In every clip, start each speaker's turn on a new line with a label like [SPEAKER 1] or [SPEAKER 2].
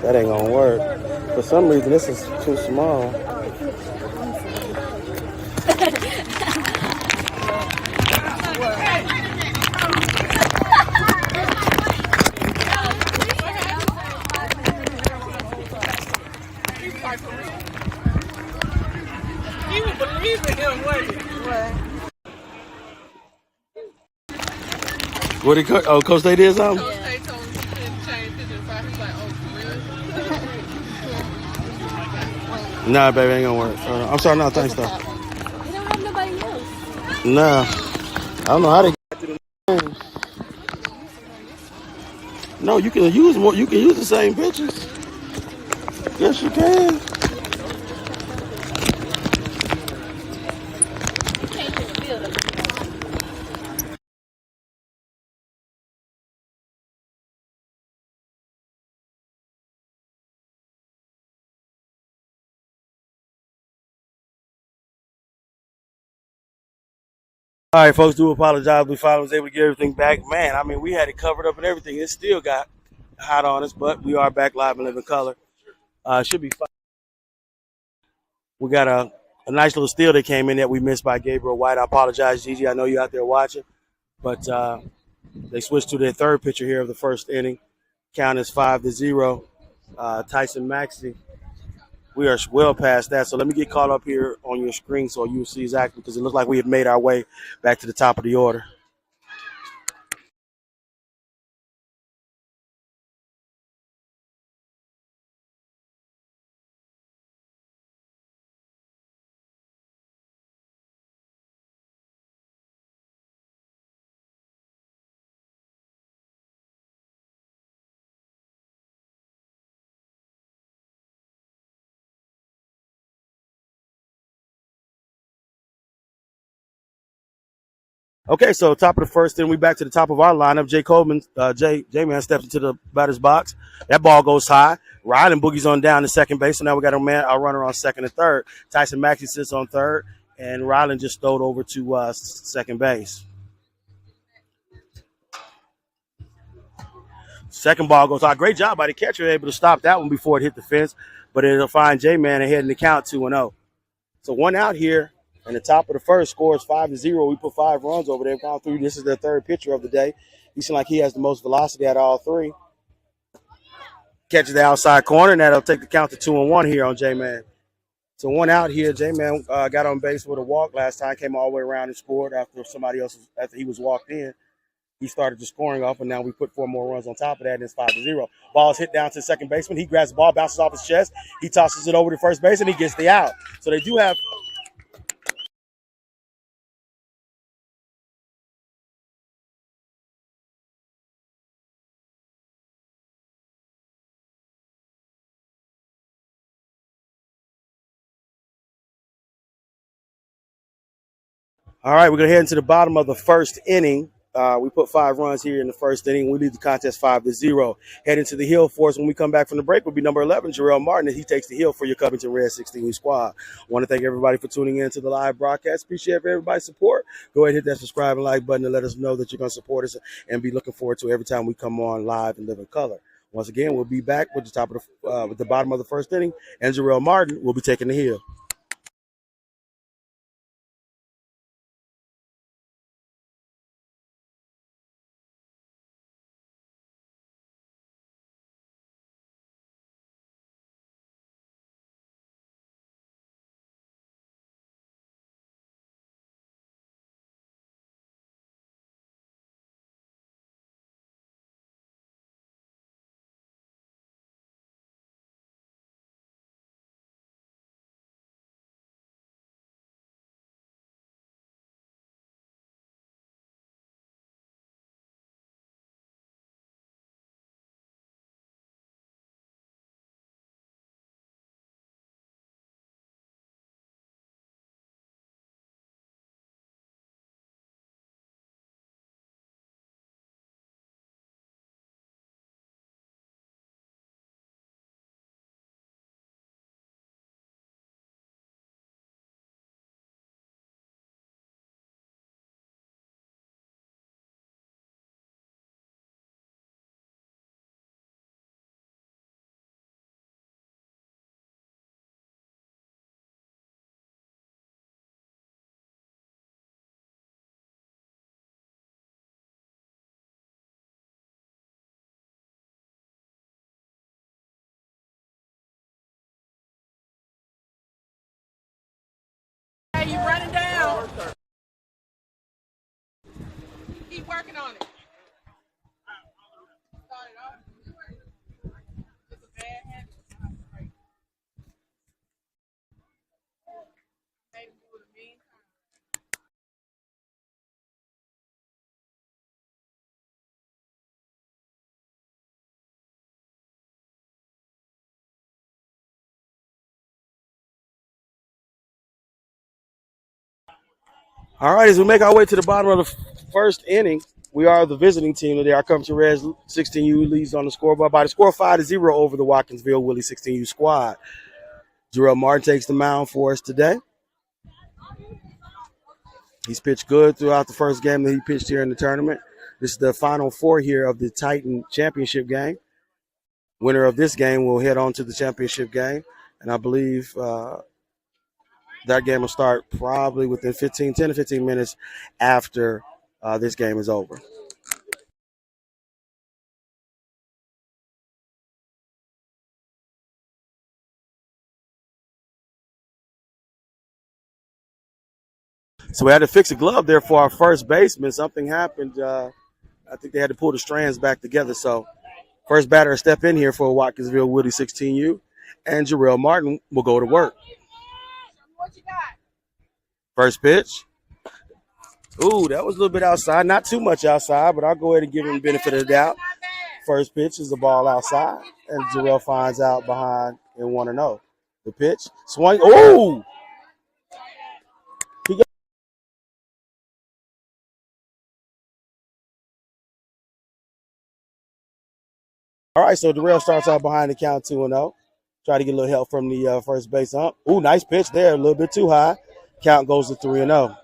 [SPEAKER 1] That ain't gonna work. For some reason, this is too small.
[SPEAKER 2] You would believe in him, wouldn't you?
[SPEAKER 1] What did Coach Day did something?
[SPEAKER 2] Coach Day told him he couldn't change his inside. He's like, oh, for real?
[SPEAKER 1] Nah, baby, ain't gonna work. I'm sorry, no, thanks, though.
[SPEAKER 3] You don't have nobody else.
[SPEAKER 1] Nah, I don't know how they got through the game. No, you can use more. You can use the same pictures. Yes, you can. All right, folks, do apologize. We finally was able to get everything back. Man, I mean, we had it covered up and everything. It still got hot on us, but we are back live in living color. Should be fine. We got a nice little steal that came in that we missed by Gabriel White. I apologize, Gigi. I know you're out there watching, but they switched to their third pitcher here of the first inning. Count is 5-0. Tyson Maxey. We are well past that. So let me get caught up here on your screen so you will see exactly, because it looks like we have made our way back to the top of the order. Okay, so top of the first, then we back to the top of our lineup. Jay Coleman, J-Man steps into the batter's box. That ball goes high. Rylan boogies on down to second base. So now we got a runner on second and third. Tyson Maxey sits on third, and Rylan just stowed over to second base. Second ball goes high. Great job by the catcher, able to stop that one before it hit the fence, but it'll find J-Man ahead in the count 2-0. So one out here. And the top of the first scores 5-0. We put 5 runs over there. Gone through. This is their third pitcher of the day. He seems like he has the most velocity out of all three. Catches the outside corner, and that'll take the count to 2-1 here on J-Man. So one out here. J-Man got on base with a walk last time. Came all the way around and scored after he was walked in. He started the scoring off, and now we put 4 more runs on top of that, and it's 5-0. Ball is hit down to the second baseman. He grabs the ball, bounces off his chest. He tosses it over to first base, and he gets the out. So they do have – all right, we're going to head into the bottom of the first inning. We put 5 runs here in the first inning. We lead the contest 5-0. Head into the hill for us when we come back from the break will be number 11, Jarrell Martin, as he takes the hill for your Covington Red 16U squad. I want to thank everybody for tuning in to the live broadcast. Appreciate everybody's support. Go ahead and hit that subscribe and like button to let us know that you're going to support us and be looking forward to every time we come on live and live in color. Once again, we'll be back with the bottom of the first inning, and Jarrell Martin will be taking the hill.
[SPEAKER 2] keep working on it. Started off. It's a bad habit. Maybe do it a mean time.
[SPEAKER 1] All right, as we make our way to the bottom of the first inning, we are the visiting team today. Our Covington Reds 16U leads on the scoreboard by the score of 5-0 over the Watville Willies 16U squad. Jarrell Martin takes the mound for us today. He's pitched good throughout the first game that he pitched here in the tournament. This is the final four here of the Titan championship game. Winner of this game will head on to the championship game, and I believe that game will start probably within 10 to 15 minutes after this game is over. So we had to fix a glove there for our first baseman. Something happened. I think they had to pull the strands back together. So first batter step in here for Watville Willies 16U, and Jarrell Martin will go to work.
[SPEAKER 2] What you got?
[SPEAKER 1] First pitch. Ooh, that was a little bit outside. Not too much outside, but I'll go ahead and give him the benefit of the doubt. First pitch is the ball outside, and Jarrell finds out behind in 1-0. The pitch, swing. Ooh! All right, so Jarrell starts out behind the count 2-0. Try to get a little help from the first base ump. Ooh, nice pitch there. A little bit too high. Count goes to 3-0.
[SPEAKER 2] Attitude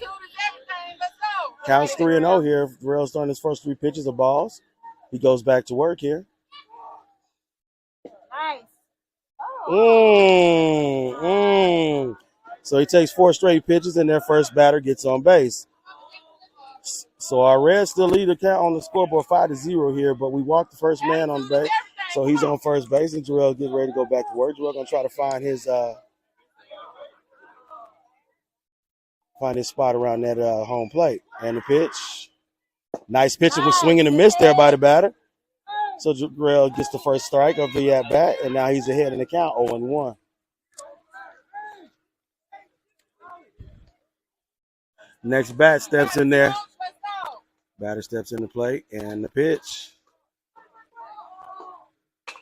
[SPEAKER 2] is everything. Let's go.
[SPEAKER 1] Counts 3-0 here. Jarrell's throwing his first three pitches of balls. He goes back to work here.
[SPEAKER 3] Nice.
[SPEAKER 1] So he takes four straight pitches, and their first batter gets on base. So our Reds still lead the count on the scoreboard 5-0 here, but we walked the first man on base. So he's on first base, and Jarrell getting ready to go back to work. Jarrell going to try to find his spot around that home plate. And the pitch. Nice pitch. It was swinging and miss there by the batter. So Jarrell gets the first strike of the at-bat, and now he's ahead in the count, 0-1. Next bat steps in there. Batter steps in the plate, and the pitch.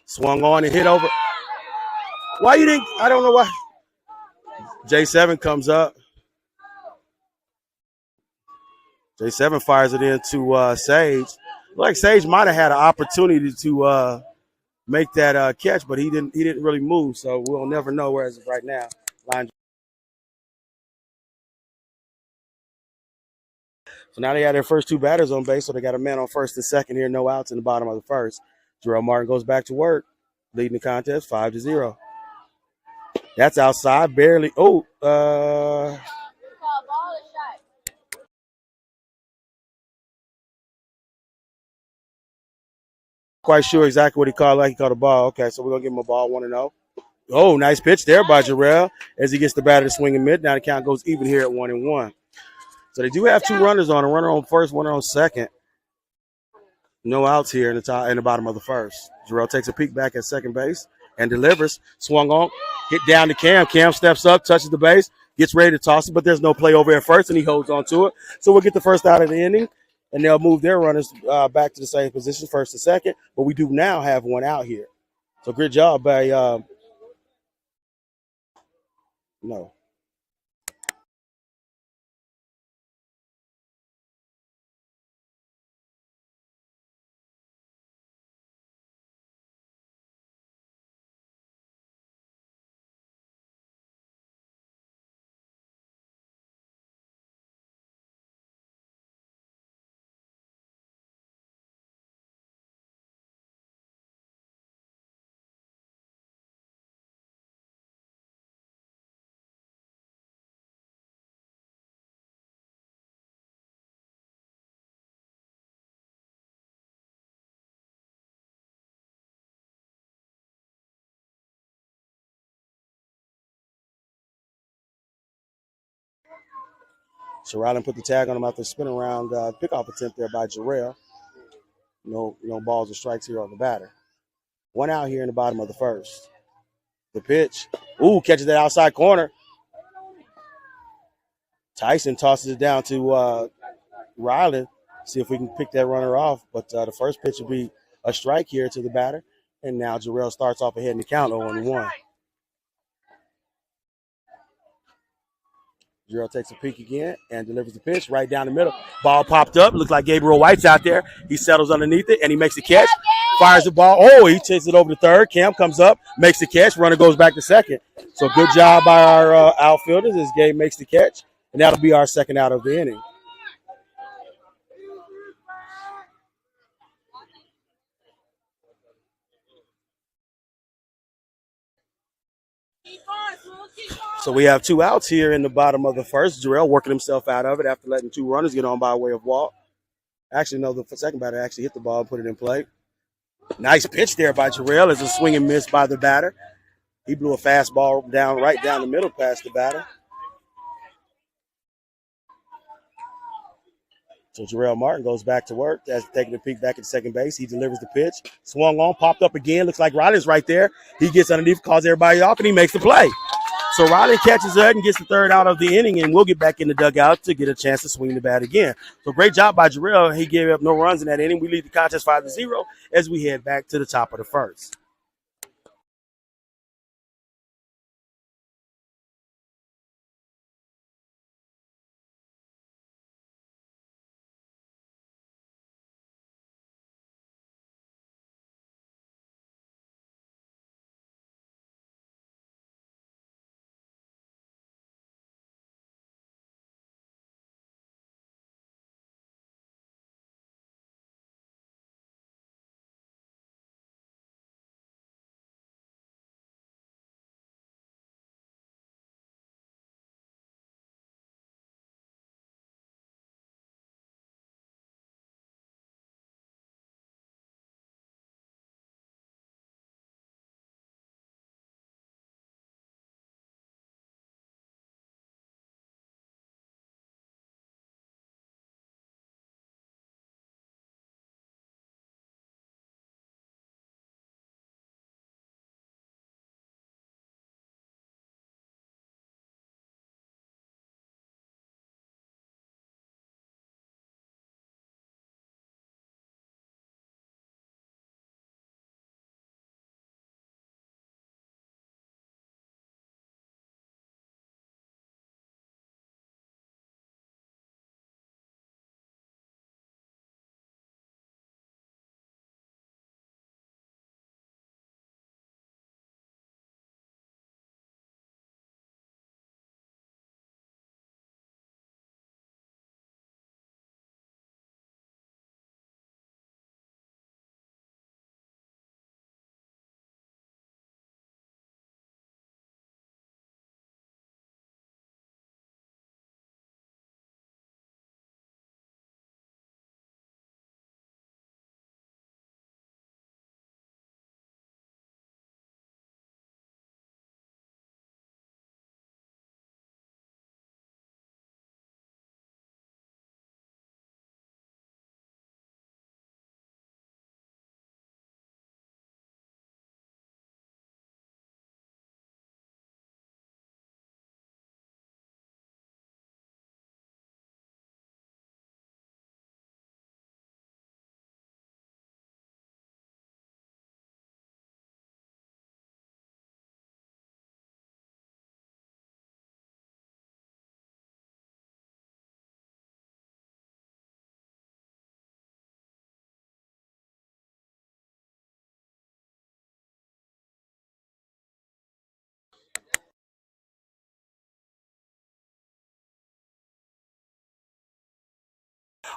[SPEAKER 1] Swung on and hit over. Why you didn't? I don't know why. J7 comes up. J7 fires it into Sage. Like Sage might have had an opportunity to make that catch, but he didn't really move, so we'll never know where as of right now. So now they got their first two batters on base, so they got a man on first and second here, no outs in the bottom of the first. Jarrell Martin goes back to work, leading the contest 5-0. That's outside, barely. Quite sure exactly what he called. Like he called a ball. Okay, so we're gonna give him a ball, 1-0. Oh, nice pitch there by Jarrell as he gets the batter to swing in mid. Now the count goes even here at 1-1. So they do have two runners on, a runner on first, runner on second. No outs here in the bottom of the first. Jarrell takes a peek back at second base and delivers. Swung on, hit down to Cam. Cam steps up, touches the base, gets ready to toss it, but there's no play over at first, and he holds on to it. So we'll get the first out of the inning, and they'll move their runners back to the same position, first and second. But we do now have one out here. So good job by no. So Ryland put the tag on him after a spin around pickoff attempt there by Jarrell. No balls or strikes here on the batter. One out here in the bottom of the first. The pitch. Ooh, catches that outside corner. Tyson tosses it down to Ryland. See if we can pick that runner off. But the first pitch will be a strike here to the batter. And now Jarrell starts off ahead in the count 0-1. Jarrell takes a peek again and delivers the pitch right down the middle. Ball popped up. Looks like Gabriel White's out there. He settles underneath it, and he makes the catch. Fires the ball. Oh, he takes it over to third. Cam comes up, makes the catch. Runner goes back to second. So good job by our outfielders as Gabe makes the catch. And that'll be our second out of the inning. So we have 2 outs here in the bottom of the first. Jarrell working himself out of it after letting 2 runners get on by way of walk. Actually, no, the second batter actually hit the ball and put it in play. Nice pitch there by Jarrell as a swing and miss by the batter. He blew a fastball right down the middle past the batter. So Jarrell Martin goes back to work. That's taking a peek back at second base. He delivers the pitch. Swung on, popped up again. Looks like Riley's right there. He gets underneath, calls everybody off, and he makes the play. So Riley catches that and gets the third out of the inning, and we'll get back in the dugout to get a chance to swing the bat again. So great job by Jarrell. He gave up no runs in that inning. We lead the contest 5-0 as we head back to the top of the first.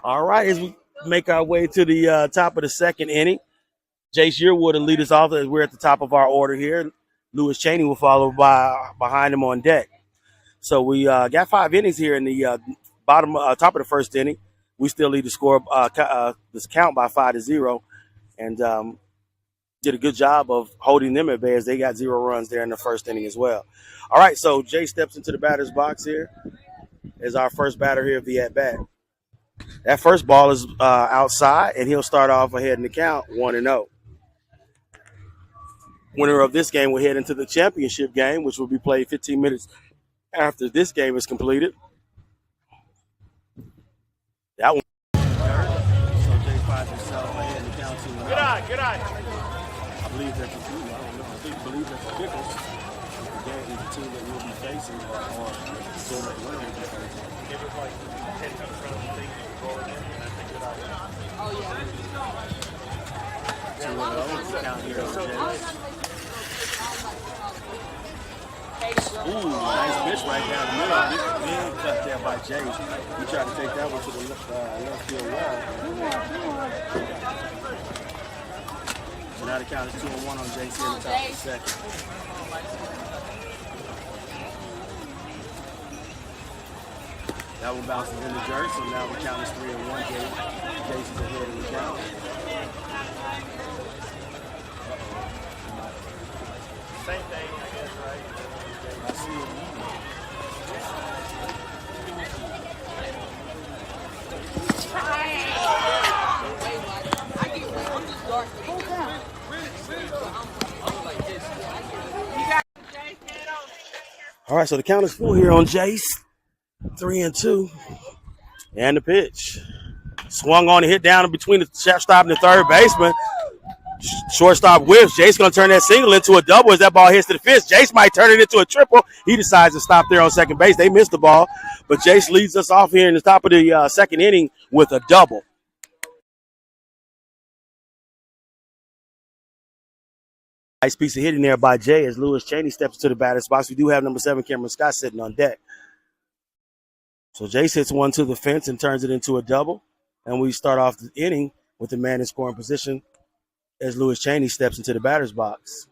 [SPEAKER 1] All right, as we make our way to the top of the second inning, Jace Yearwood will lead us off as we're at the top of our order here. Lewis Cheney will follow behind him on deck. So we got 5 innings here in the top of the first inning. We still lead the score this count by 5-0, and did a good job of holding them at bay as they got 0 runs there in the first inning as well. All right, so Jay steps into the batter's box here. as our first batter here of the at-bat. That first ball is outside, and he'll start off ahead in the count, 1-0. Winner of this game will head into the championship game, which will be played 15 minutes after this game is completed. That one. So Jay finds himself ahead in the count, 2-0.
[SPEAKER 2] Good eye, good eye.
[SPEAKER 1] I believe that's a team. I don't know. I believe that's the difference. The game is the team that we'll be facing or still that winning.
[SPEAKER 2] Give it like 10 times from the thing rolling in, and I think good eye.
[SPEAKER 3] Oh, yeah.
[SPEAKER 1] 2-0. Count here on Jay. Ooh, nice pitch right down the middle. Big cut there by James. He tried to take that one to the left field wall. So now the count is 2-1 on JC in the top of the second. That one bounces in the dirt, so now the count is 3-1. Jason's ahead in the count.
[SPEAKER 2] Same thing, I guess, right?
[SPEAKER 1] I see it. All right, so the count is full here on Jace. 3-2. And the pitch. Swung on and hit down in between the shortstop and the third baseman. Shortstop whiffs. Jace going to turn that single into a double as that ball hits to the fence. Jace might turn it into a triple. He decides to stop there on second base. They missed the ball, but Jace leads us off here in the top of the second inning with a double. Nice piece of hitting there by Jay as Lewis Cheney steps to the batter's box. We do have number 7, Cameron Scott, sitting on deck. So Jace hits one to the fence and turns it into a double. And we start off the inning with the man in scoring position as Lewis Cheney steps into the batter's box.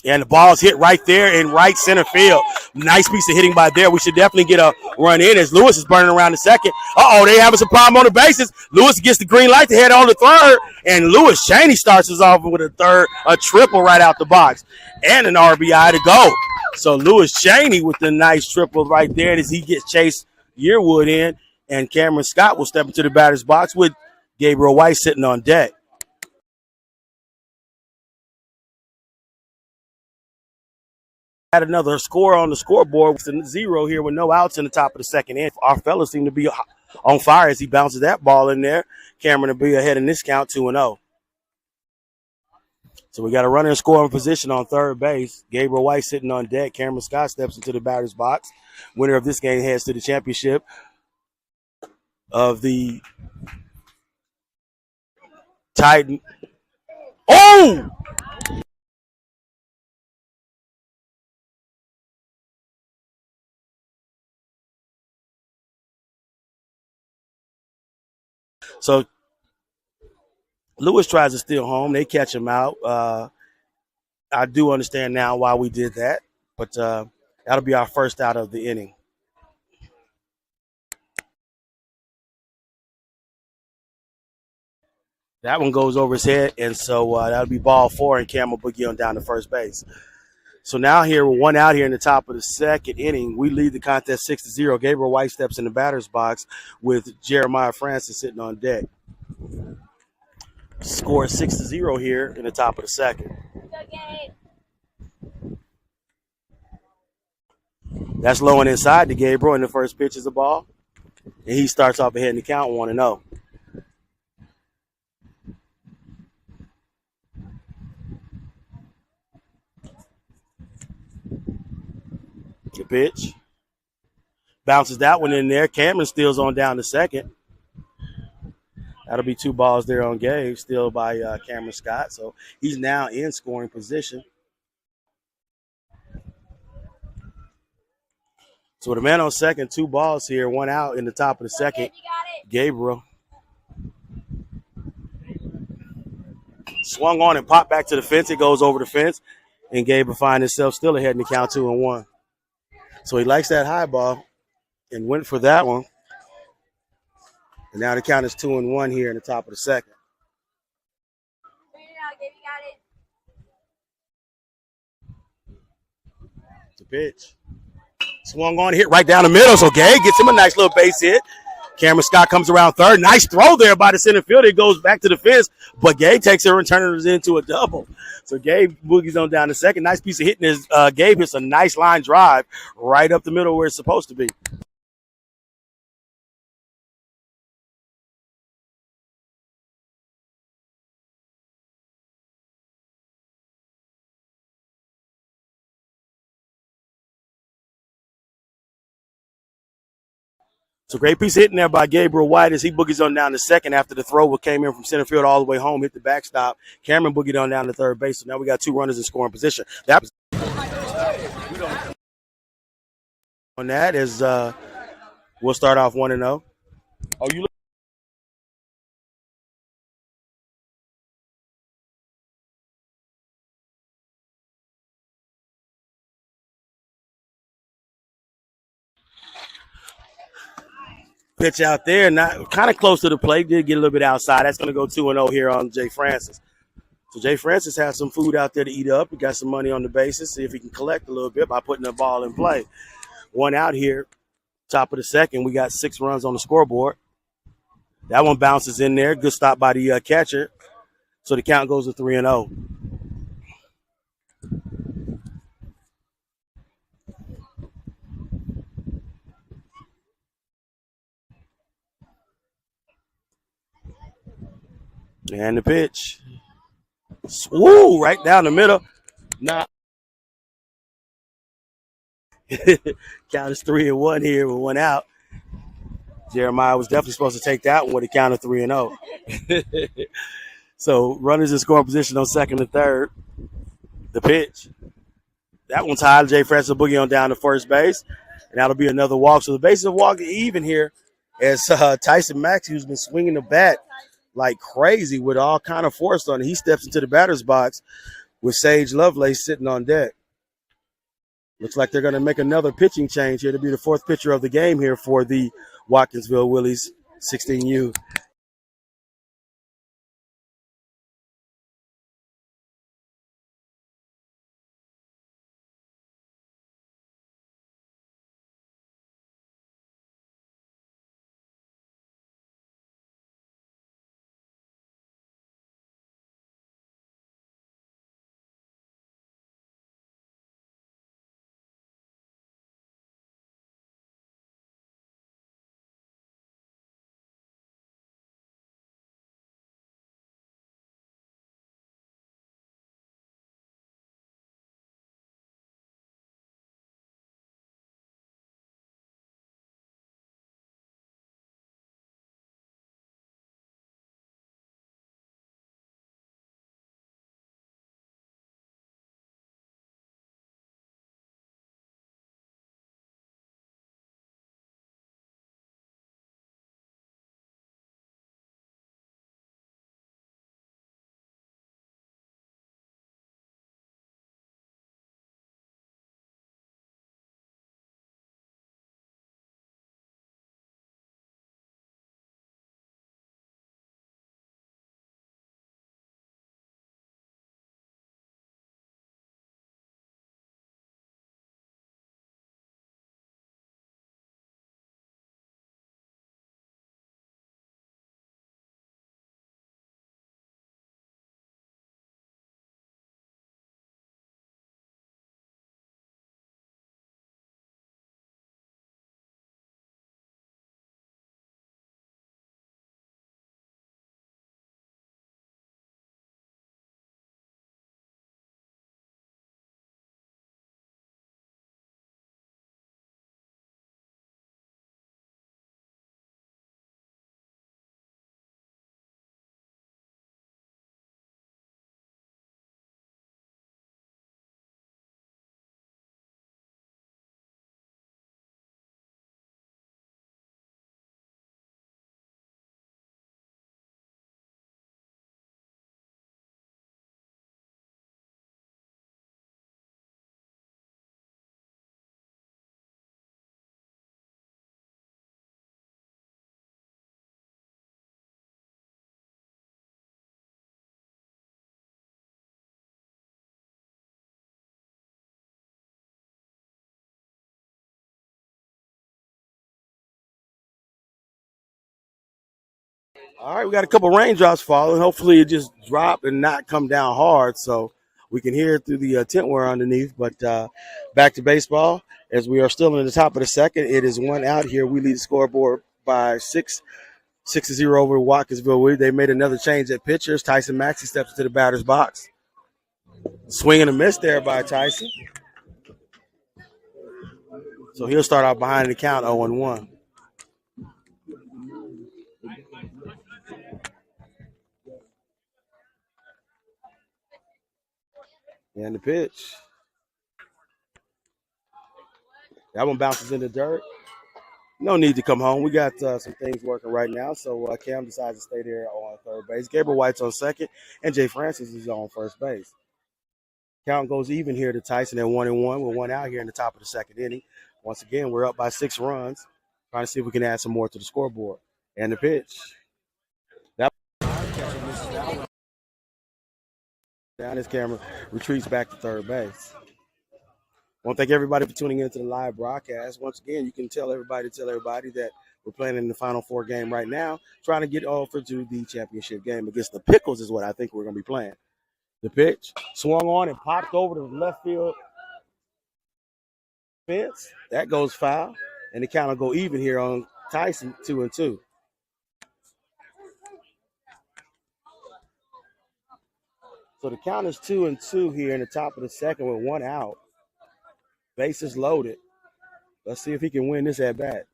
[SPEAKER 1] And the ball's hit right there in right center field. Nice piece of hitting by there. We should definitely get a run in as Lewis is burning around the second. Uh-oh, they having some problem on the bases. Lewis gets the green light to head on the third, and Lewis Cheney starts us off with a triple right out the box and an RBI to go. So Lewis Cheney with the nice triple right there as he gets Chase Yearwood in, and Cameron Scott will step into the batter's box with Gabriel White sitting on deck. Had another score on the scoreboard with 0 here with no outs in the top of the second inning. Our fellas seem to be on fire as he bounces that ball in there. Cameron will be ahead in this count, 2-0. So we got a runner in scoring position on third base. Gabriel White sitting on deck. Cameron Scott steps into the batter's box. Winner of this game heads to the championship of the Titan. Oh! So Lewis tries to steal home. They catch him out. I do understand now why we did that, but that'll be our first out of the inning. That one goes over his head, and so that'll be ball 4, and Cam will boogie on down to first base. So now here, we're 1 out here in the top of the second inning. We lead the contest 6-0. Gabriel White steps in the batter's box with Jeremiah Francis sitting on deck. Score 6-0 here in the top of the second. That's low and inside to Gabriel, and the first pitch is a ball. And he starts off ahead in the count, 1-0. The pitch. Bounces that one in there. Cameron steals on down to second. That'll be 2 balls there on Gabe, still by Cameron Scott. So he's now in scoring position. So with a man on second, 2 balls here, 1 out in the top of the second. Gabriel swung on and popped back to the fence. It goes over the fence, and Gabe will find himself still ahead in the count, 2-1. So he likes that high ball and went for that one. And now the count is 2-1 here in the top of the second. The pitch. Swung on, hit right down the middle. So Gabe gets him a nice little base hit. Cameron Scott comes around third. Nice throw there by the center fielder. It goes back to the fence, but Gabe takes it and turns it into a double. So Gabe boogies on down to second. Nice piece of hitting. Gabe hits a nice line drive right up the middle where it's supposed to be. So great piece of hitting there by Gabriel White as he boogies on down to second after the throw came in from center field all the way home, hit the backstop. Cameron boogied on down to third base. So now we got two runners in scoring position. That on that is we'll start off 1-0. Oh, you pitch out there, not kind of close to the plate, did get a little bit outside. That's going to go 2-0 here on Jay Francis. So Jay Francis has some food out there to eat up. He got some money on the basis. See if he can collect a little bit by putting the ball in play. One out here, top of the second. We got 6 runs on the scoreboard. That one bounces in there. Good stop by the catcher. So the count goes to 3-0. And the pitch. Woo, right down the middle. Nah. Count is 3-1 here with one out. Jeremiah was definitely supposed to take that one with a count of 3-0. So runners in scoring position on second and third. The pitch. That one's high. Jay Francis boogie on down to first base. And that'll be another walk. So the bases are walking even here as Tyson Maxey, who's been swinging the bat like crazy with all kind of force on it. He steps into the batter's box with Sage Lovelace sitting on deck. Looks like they're going to make another pitching change here to be the fourth pitcher of the game here for the Watville Willies 16U. All right, we got a couple raindrops falling. Hopefully, it just drop and not come down hard, so we can hear it through the tent we're underneath. But back to baseball, as we are still in the top of the second. It is one out here. We lead the scoreboard by 6-0 over Watville Willies. They made another change at pitchers. Tyson Maxey steps into the batter's box. Swing and a miss there by Tyson. So he'll start out behind the count 0-1. And the pitch. That one bounces in the dirt. No need to come home. We got some things working right now. So Cam decides to stay there on third base. Gabriel White's on second, and Jay Francis is on first base. Count goes even here to Tyson at 1-1. We're one out here in the top of the second inning. Once again, we're up by 6 runs. Trying to see if we can add some more to the scoreboard. And the pitch. That down his camera retreats back to third base. I want to thank everybody for tuning into the live broadcast. Once again, you can tell everybody that we're playing in the Final Four game right now, trying to get over to the championship game against the Pickles is what I think we're going to be playing. The pitch swung on and popped over to the left field fence. That goes foul, and the count will go even here on Tyson, 2-2. So the count is 2-2 here in the top of the second with one out. Bases loaded. Let's see if he can win this at bat.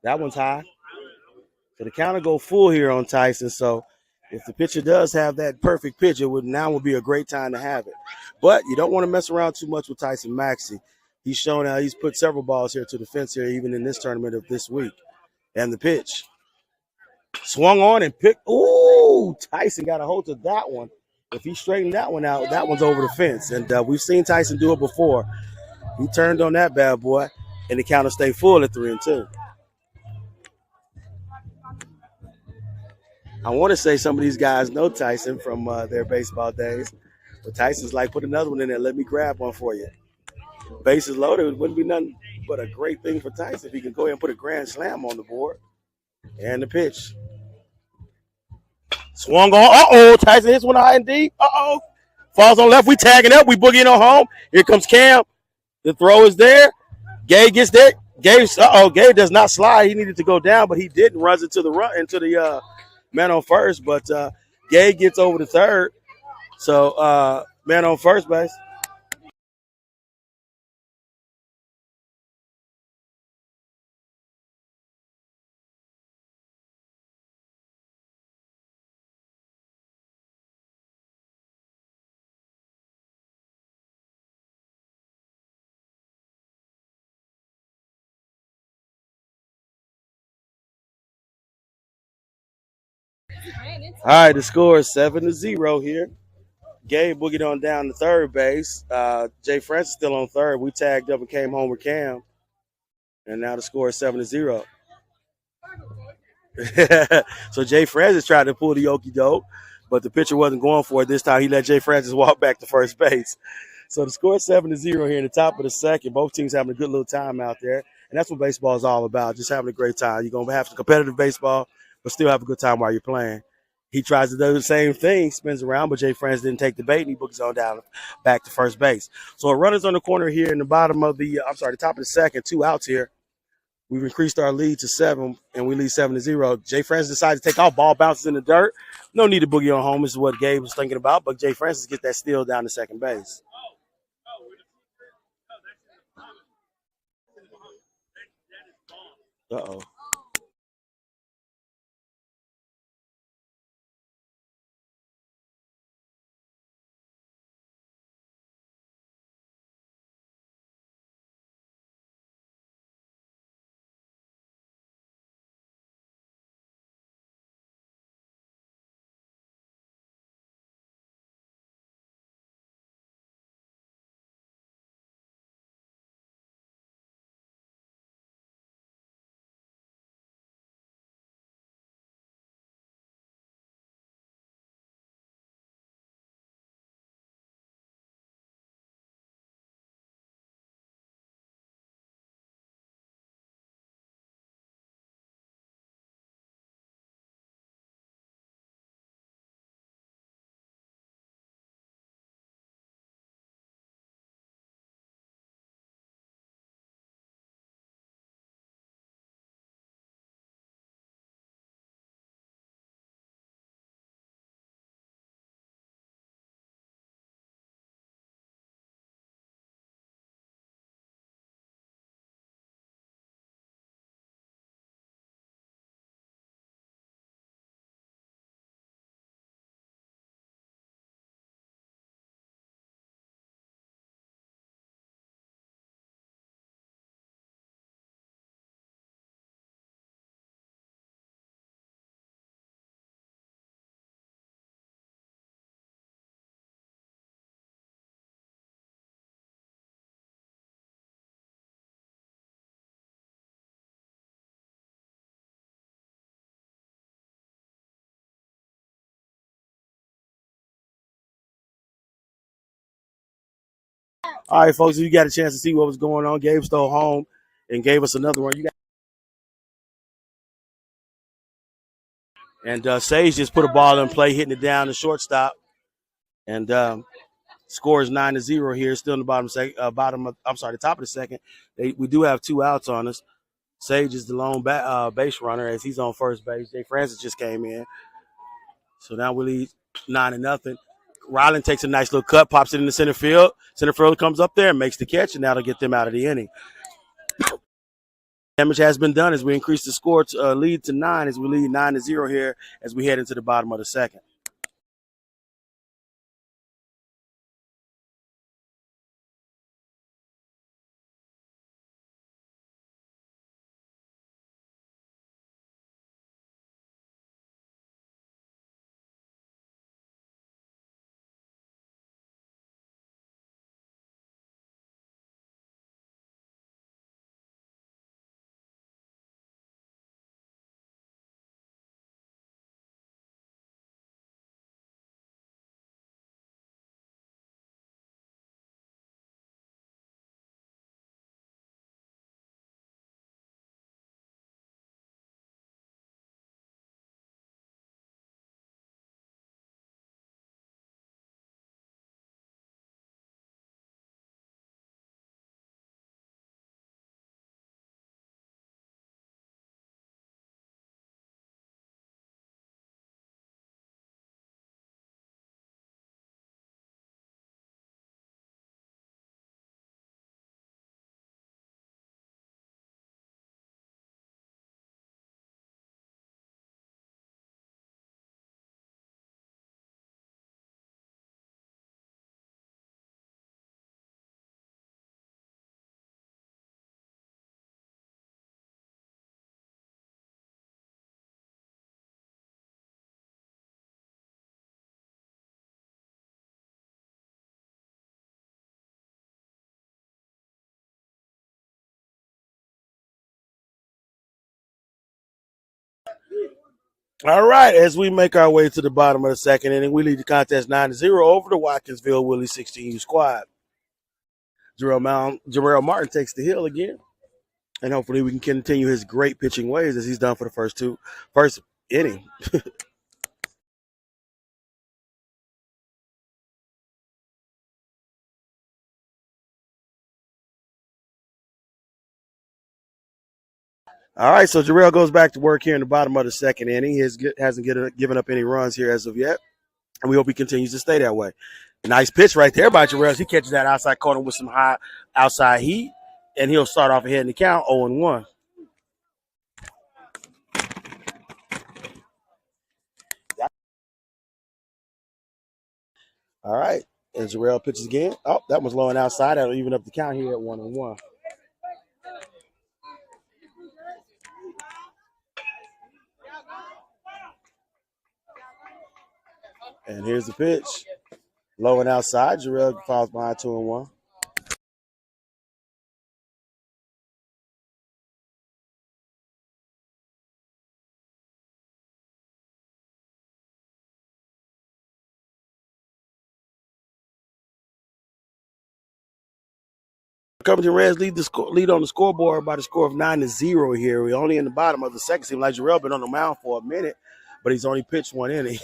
[SPEAKER 1] That one's high. So the count will go full here on Tyson. So if the pitcher does have that perfect pitch, now would be a great time to have it. But you don't want to mess around too much with Tyson Maxey. He's shown how he's put several balls here to the fence here, even in this tournament of this week. And the pitch. Swung on and picked. Ooh, Tyson got a hold of that one. If he straightened that one out, that one's over the fence. And we've seen Tyson do it before. He turned on that bad boy, and the counter stayed full at 3-2. I want to say some of these guys know Tyson from their baseball days. But Tyson's like, put another one in there. Let me grab one for you. Bases loaded. It wouldn't be nothing but a great thing for Tyson if he can go ahead and put a grand slam on the board. And the pitch. Swung on. Uh-oh. Tyson hits one high and deep. Uh-oh. Falls on left. We tagging up. We boogieing on home. Here comes Cam. The throw is there. Gay gets there. Gay does not slide. He needed to go down, but he didn't. Runs into the man on first. But Gay gets over to third. So man on first base. All right, the score is 7-0 here. Gabe boogied on down to third base. Jay Francis still on third. We tagged up and came home with Cam. And now the score is 7-0. So Jay Francis tried to pull the okie doke, but the pitcher wasn't going for it this time. He let Jay Francis walk back to first base. So the score is 7-0 here in the top of the second. Both teams having a good little time out there. And that's what baseball is all about, just having a great time. You're going to have some competitive baseball, but still have a good time while you're playing. He tries to do the same thing, spins around, but Jay Francis didn't take the bait, and he books on down back to first base. So a runner's on the corner here in the the top of the second, 2 outs here. We've increased our lead to 7, and we lead 7-0. Jay Francis decides to take off. Ball bounces in the dirt. No need to boogie on home. This is what Gabe was thinking about, but Jay Francis gets that steal down to second base. Uh-oh. All right, folks, if you got a chance to see what was going on, Gabe stole home and gave us another one. And Sage just put a ball in play, hitting it down the shortstop, and scores 9-0 here. Still in the the top of the second. We do have 2 outs on us. Sage is the lone base runner as he's on first base. Jay Francis just came in, so now we lead 9-0. Ryland takes a nice little cut, pops it in the center field. Center fielder comes up there and makes the catch, and that'll get them out of the inning. Damage has been done as we increase the score to lead to 9 as we lead 9-0 here as we head into the bottom of the second. All right, as we make our way to the bottom of the second inning, we lead the contest 9-0 over the Watkins Willies 16U squad. Jarrell Martin takes the hill again, and hopefully we can continue his great pitching ways as he's done for the first inning. All right, so Jarrell goes back to work here in the bottom of the second inning. He hasn't given up any runs here as of yet, and we hope he continues to stay that way. Nice pitch right there by Jarrell. He catches that outside corner with some high outside heat, and he'll start off ahead in the count 0-1. All right, and Jarrell pitches again. Oh, that one's low and outside. That'll even up the count here at 1-1. And here's the pitch. Low and outside. Jarrell falls behind 2-1. Covington Reds lead on the scoreboard by the score of 9-0 here. We're only in the bottom of the second. Seems like Jarrell been on the mound for a minute, but he's only pitched 1 inning.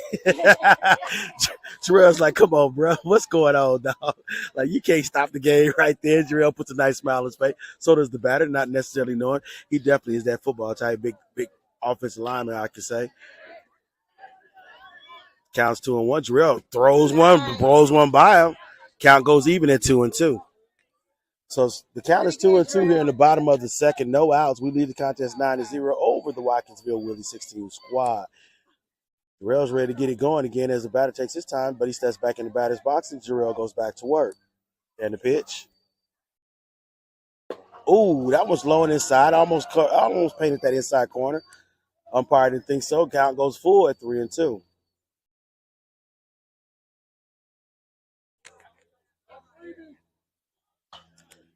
[SPEAKER 1] Jarrell's like, come on, bro. What's going on, dog? Like, you can't stop the game right there. Jarrell puts a nice smile on his face. So does the batter, not necessarily knowing. He definitely is that football type, big offensive lineman, I could say. Counts 2-1. Jarrell throws one, blows one by him. Count goes even at 2-2. So the count is 2-2 here in the bottom of the second. No outs. We lead the contest 9-0 over the Watkins-Ville Willies 16U squad. Jarrell's ready to get it going again as the batter takes his time, but he steps back in the batter's box and Jarrell goes back to work. And the pitch. Ooh, that was low and inside. Almost painted that inside corner. Umpire didn't think so. Count goes full at 3-2.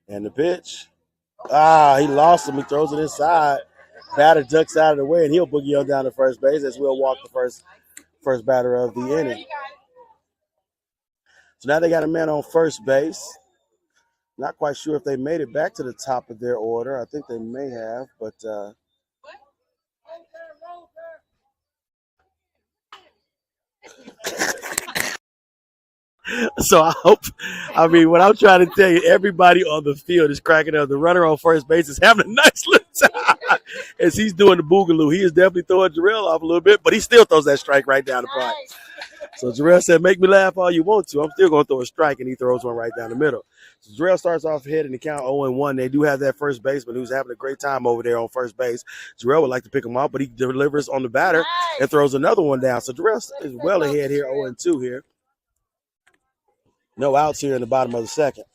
[SPEAKER 1] And the pitch. He lost him. He throws it inside. Batter ducks out of the way, and he'll boogie on down to first base as we'll walk the first batter of the inning. So now they got a man on first base. Not quite sure if they made it back to the top of their order. I think they may have, but so I mean, what I'm trying to tell you, everybody on the field is cracking up. The runner on first base is having a nice little time as he's doing the boogaloo. He is definitely throwing Jarrell off a little bit, but he still throws that strike right down the pipe. So Jarrell said, make me laugh all you want to. I'm still going to throw a strike, and he throws one right down the middle. So Jarrell starts off ahead in the count 0-1. They do have that first baseman who's having a great time over there on first base. Jarrell would like to pick him up, but he delivers on the batter and throws another one down. So Jarrell is well ahead here, 0-2 here. No outs here in the bottom of the second.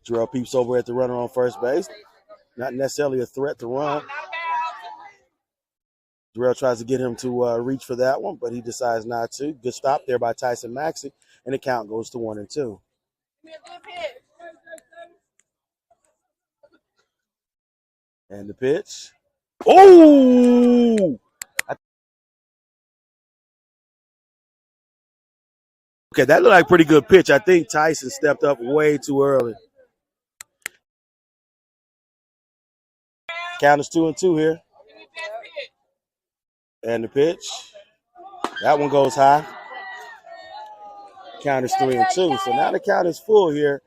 [SPEAKER 1] Jarrell peeps over at the runner on first base. Not necessarily a threat to run. Jarrell tries to get him to reach for that one, but he decides not to. Good stop there by Tyson Maxey, and the count goes to 1-2. And the pitch. Oh! Okay, that looked like a pretty good pitch. I think Tyson stepped up way too early. Count is 2-2 here. And the pitch. That one goes high. Count is 3-2. So now the count is full here.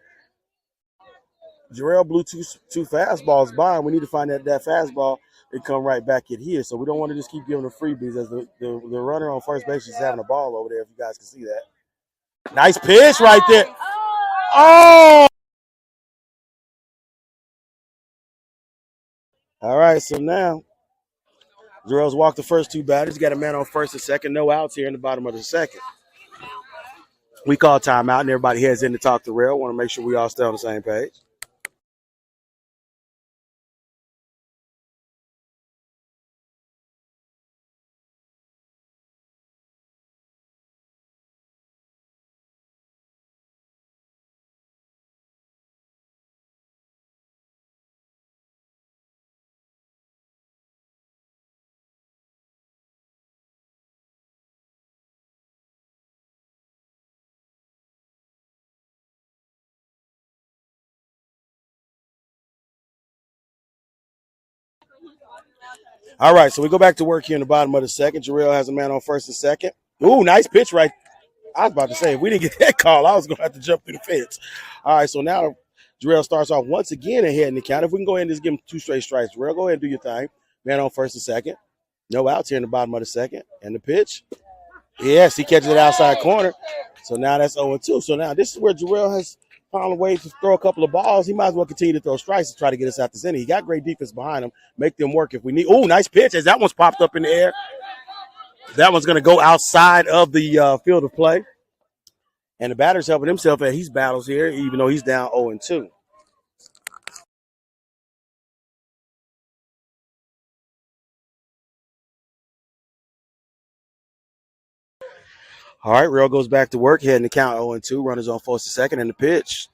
[SPEAKER 1] Jarrell blew two fastballs by him. We need to find that fastball and come right back in here. So we don't want to just keep giving the freebies as the runner on first base is having a ball over there, if you guys can see that. Nice pitch right there. Oh! All right, so now Jarrell's walked the first two batters. He got a man on first and second. No outs here in the bottom of the second. We call timeout, and everybody heads in to talk to Jarrell. Want to make sure we all stay on the same page. All right, so we go back to work here in the bottom of the second. Jarrell has a man on first and second. Ooh, nice pitch right. I was about to say, if we didn't get that call, I was going to have to jump through the fence. All right, so now Jarrell starts off once again ahead in the count. If we can go ahead and just give him two straight strikes, Jarrell, go ahead and do your thing. Man on first and second. No outs here in the bottom of the second. And the pitch. Yes, he catches it outside corner. So now that's 0-2. So now this is where Jarrell has found a way to throw a couple of balls. He might as well continue to throw strikes to try to get us out this inning. He got great defense behind him. Make them work if we need. Oh, nice pitch as that one's popped up in the air. That one's going to go outside of the field of play. And the batter's helping himself as he battles here, even though he's down 0-2. All right, Real goes back to work, heading the count 0-2. Runners on first and second, and the pitch.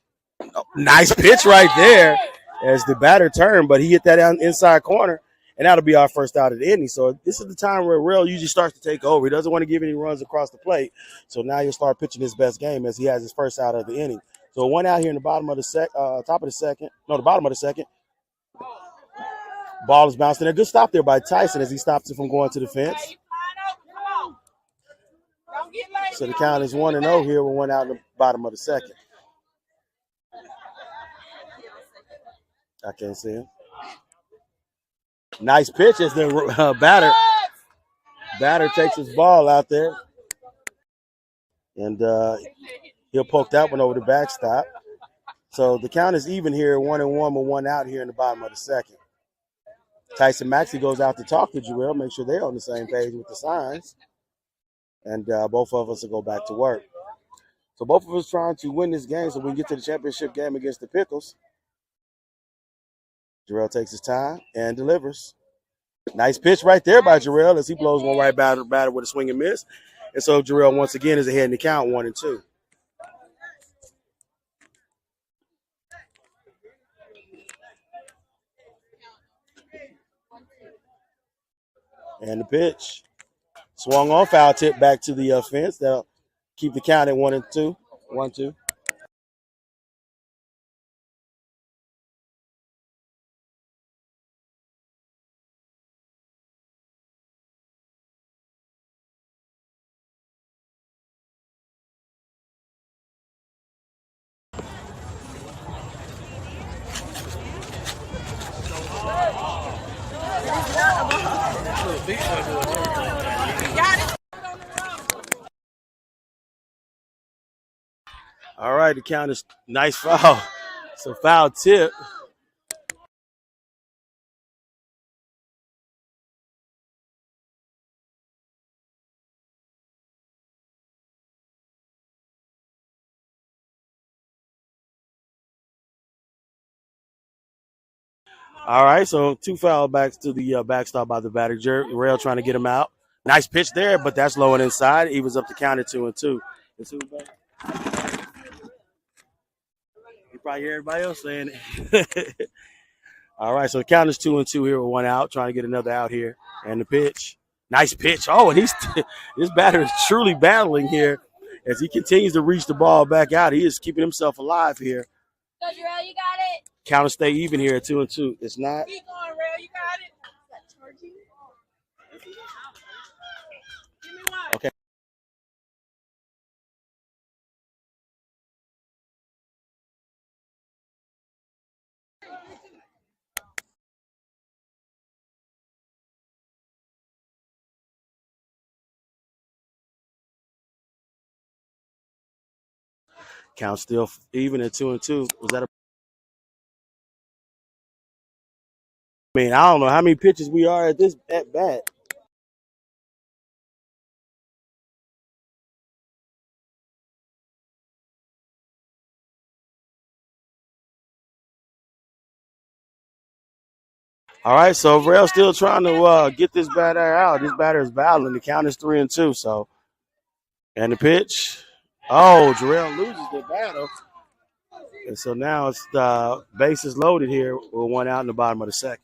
[SPEAKER 1] Oh, nice pitch right there as the batter turned, but he hit that inside corner, and that'll be our first out of the inning. So this is the time where Real usually starts to take over. He doesn't want to give any runs across the plate, so now he'll start pitching his best game as he has his first out of the inning. So one out here in the bottom of the the bottom of the second. Ball is bouncing. A good stop there by Tyson as he stops it from going to the fence. So the count is 1-0 here with one out in the bottom of the second. I can't see him. Nice pitch as the batter takes his ball out there. And he'll poke that one over the backstop. So the count is even here, 1-1 with one out here in the bottom of the second. Tyson Maxey goes out to talk to Jarrell, make sure they're on the same page with the signs. And both of us will go back to work. So both of us trying to win this game so we can get to the championship game against the Pickles. Jarrell takes his time and delivers. Nice pitch right there by Jarrell as he blows one right batter with a swing and miss. And so Jarrell once again is ahead in the count 1-2. And the pitch. Swung on, foul tip back to the fence. That'll keep the count at 1-2. 1-2. All right, the count is nice foul. So foul tip. All right, so 2 foul backs to the backstop by the batter. Rail trying to get him out. Nice pitch there, but that's low and inside. He was up to count at 2-2. You probably hear everybody else saying it. All right, so the count is 2-2 here with 1 out, trying to get another out here. And the pitch. Nice pitch. Oh, and this batter is truly battling here as he continues to reach the ball back out. He is keeping himself alive here.
[SPEAKER 3] Go, Jarrell, you got it.
[SPEAKER 1] Count to stay even here at 2-2. It's not.
[SPEAKER 3] Keep going, Rail. You got it. Give me one.
[SPEAKER 1] Okay. Count still even at 2-2. Was that a? I mean, I don't know how many pitches we are at this at bat. All right, so Rail's still trying to get this batter out. This batter is battling. The count is 3-2. So, and the pitch. Oh, Jarrell loses the battle. And so now it's the bases loaded here with 1 out in the bottom of the second.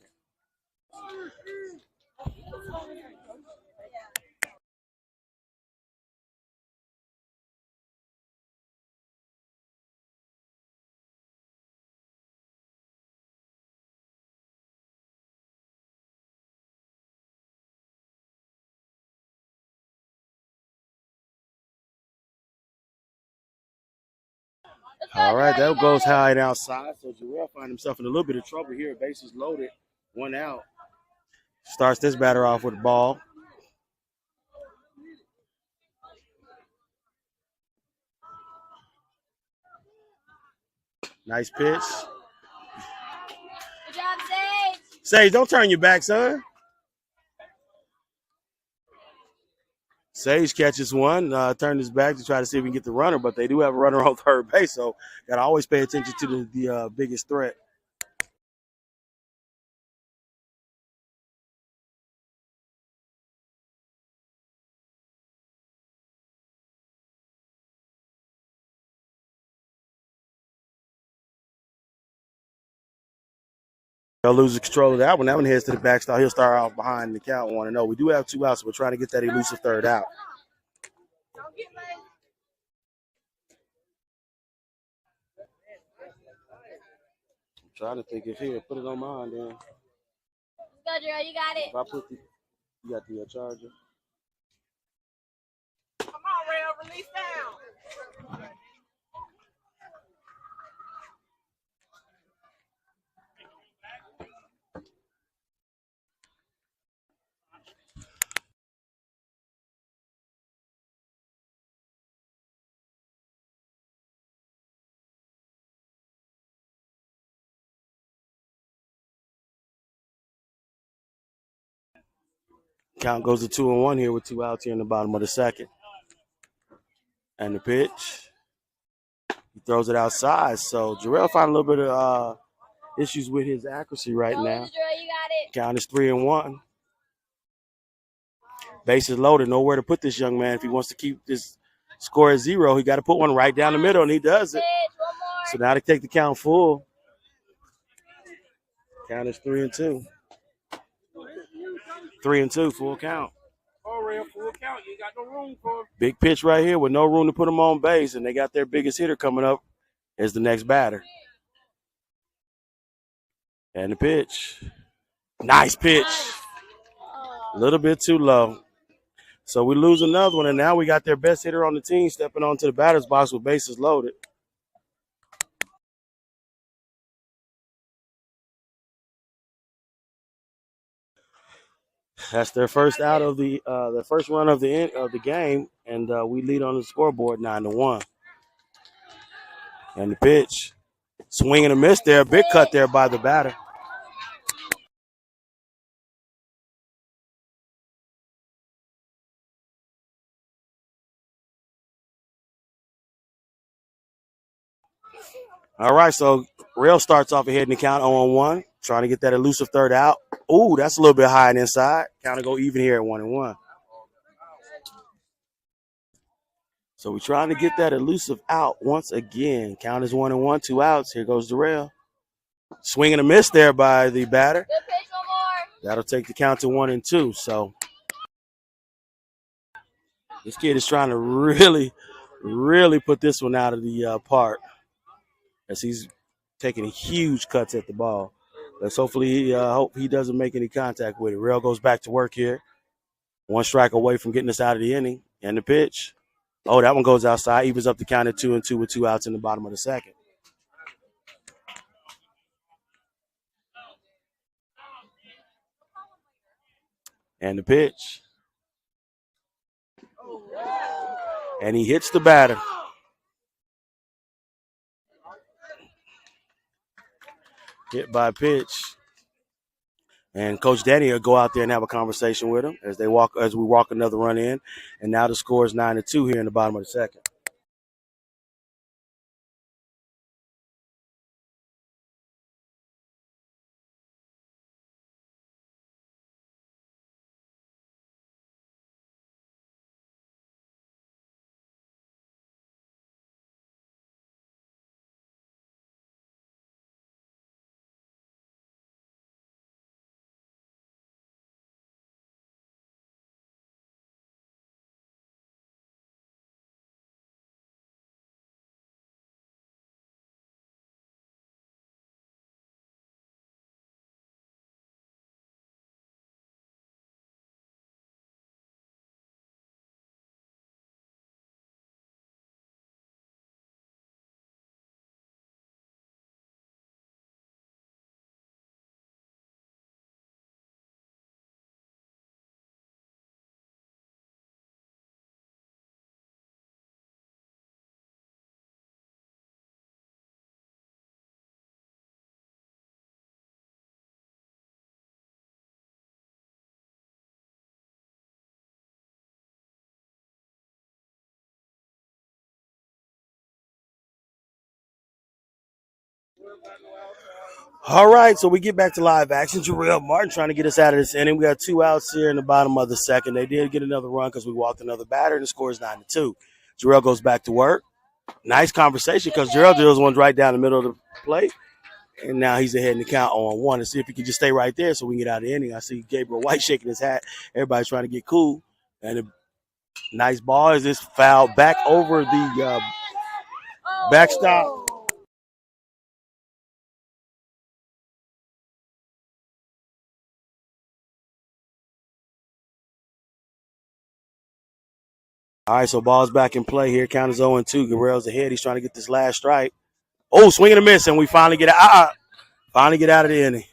[SPEAKER 1] All right, that goes high and outside. So Jarrell finds himself in a little bit of trouble here. Bases loaded, 1 out. Starts this batter off with the ball. Nice pitch.
[SPEAKER 3] Good job, Sage.
[SPEAKER 1] Sage, don't turn your back, son. Sage catches one, turned his back to try to see if we can get the runner, but they do have a runner on third base, so got to always pay attention to the biggest threat. They'll lose control of that one. That one heads to the backstop. He'll start off behind the count 1-0. We do have 2 outs, so we're trying to get that elusive third out. I'm trying to think if here, put it on mine then.
[SPEAKER 3] Let's go, Jarrell. You got it.
[SPEAKER 1] If I put the, you got the charger.
[SPEAKER 3] Come on, Rail. Release down.
[SPEAKER 1] Count goes to 2-1 here with 2 outs here in the bottom of the second. And the pitch. He throws it outside. So Jarrell found a little bit of issues with his accuracy right now.
[SPEAKER 3] Jarrell, you got it.
[SPEAKER 1] Count is 3-1. Bases loaded. Nowhere to put this young man. If he wants to keep this score at 0, he got to put one right down the middle, and he does it. So now to take the count full. Count is 3-2. 3-2, full count.
[SPEAKER 2] Oh, Rail, full count.
[SPEAKER 1] Big pitch right here with no room to put him on base, and they got their biggest hitter coming up as the next batter. And the pitch. Nice pitch. A little bit too low. So we lose another one, and now we got their best hitter on the team stepping onto the batter's box with bases loaded. That's their first out of the first run of the game, and we lead on the scoreboard 9-1. And the pitch, swing and a miss there, big cut there by the batter. All right, so Rail starts off ahead in the count 0-1, trying to get that elusive third out. Ooh, that's a little bit high and inside. Count to go even here at 1-1. So we're trying to get that elusive out once again. Count is 1-1, 2 outs. Here goes the Rail. Swing and a miss there by the batter.
[SPEAKER 3] Good pitch, no more.
[SPEAKER 1] That'll take the count to 1-2. So this kid is trying to really put this one out of the park as he's taking huge cuts at the ball. Let's hopefully hope he doesn't make any contact with it. Rail goes back to work here. One strike away from getting us out of the inning. And the pitch. Oh, that one goes outside. Evens up the count at 2-2 with 2 outs in the bottom of the second. And the pitch. And he hits the batter. Hit by pitch. And Coach Danny will go out there and have a conversation with him as we walk another run in. And now the score is 9-2 here in the bottom of the second. All right, so we get back to live action. Jarrell Martin trying to get us out of this inning. We got 2 outs here in the bottom of the second. They did get another run because we walked another batter, and the score is 9-2. Jarrell goes back to work. Nice conversation because Jarrell drills one right down the middle of the plate, and now he's ahead in the count 0-1. And see if he can just stay right there so we can get out of the inning. I see Gabriel White shaking his hat. Everybody's trying to get cool. And a nice ball is this foul back over the backstop. All right, so ball's back in play here. Count is 0-2. Guerrero's ahead. He's trying to get this last strike. Oh, swing and a miss, and we finally get out. Finally get out of the inning.